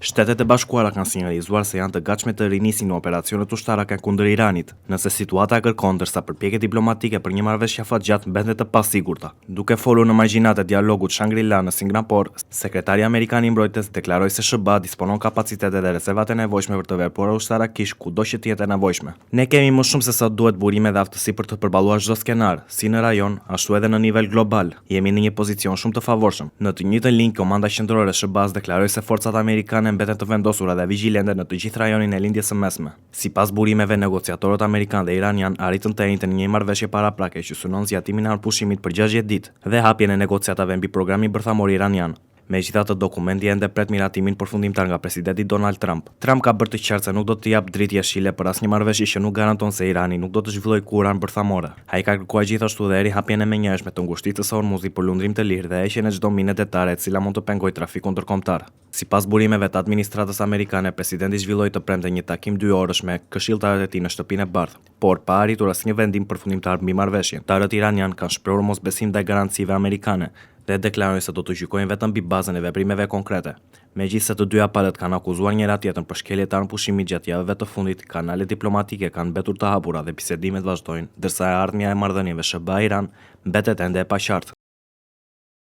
Shtetet e Bashkuara kanë sinjalizuar se janë të gatshme të rinisin operacionet ushtarake kundër Iranit, nëse situata e kërkon, ndërsa përpjekjet diplomatike për një marrëveshje afatgjatë mbetet të pasigurta. Duke folur në margjinat e dialogut Shangri-La në Singapore, sekretari amerikan i mbrojtjes deklaroi se SBA disponon kapacitetet dhe rezervat e nevojshme për të vepruar ushtarakisht kudo që të jetë e nevojshme. Ne kemi më shumë se sa duhet burime dhe aftësi për të përballuar çdo skenar, si në rajon, ashtu edhe në nivel global. Jemi në një pozicion shumë të favorshëm. Në të njëjtën linjë, komanda qendrore e SBA-s deklaroi se forcat amerikane mbeten të vendosura dhe vigjilente në të gjithë rajonin e lindjes së mesme. Sipas burimeve, negociatorët amerikan dhe iranian arritën të enjten një marrëveshje paraprake që synon zgjatimin e anëpushimit për 60 ditë dhe hapjen e negociatave mbi programin bërthamor iranian. Megjithatë, dokumenti ende pret miratimin përfundimtar nga presidenti Donald Trump. Trump ka bërë të qartë se nuk do të jap dritë jeshile për asnjë marrëveshje që nuk garanton se Irani nuk do të zhvillojë kurrë armë bërthamore. Ai ka kërkuar gjithashtu dhe rihapjen e menjëhershme të ngushticës së Hormuzit për lundrim të lirë dhe heqjen e çdo mine detare e cila mund të pengojë trafikun ndërkombëtar. Sipas burimeve të administratës amerikane, presidenti zhvilloi të premte një takim 2 orësh me këshilltarët e tij në Shtëpinë e Bardhë, por pa arritur asnjë vendim përfundimtar mbi marrëveshjen. Tarët iranian kanë shprehur mosbesim ndaj garancive amerikane dhe deklarojnë se do të gjykojnë vetëm mbi bazën e veprimeve konkrete. Megjithëse të dyja palët kanë akuzuar njëra tjetrën për shkelje të anëpushimit gjatë javëve të fundit, kanalet diplomatike kanë mbetur të hapura dhe bisedimet vazhdojnë, ndërsa e ardhmja e marrëdhënieve SBA-Iran mbetet ende e paqartë.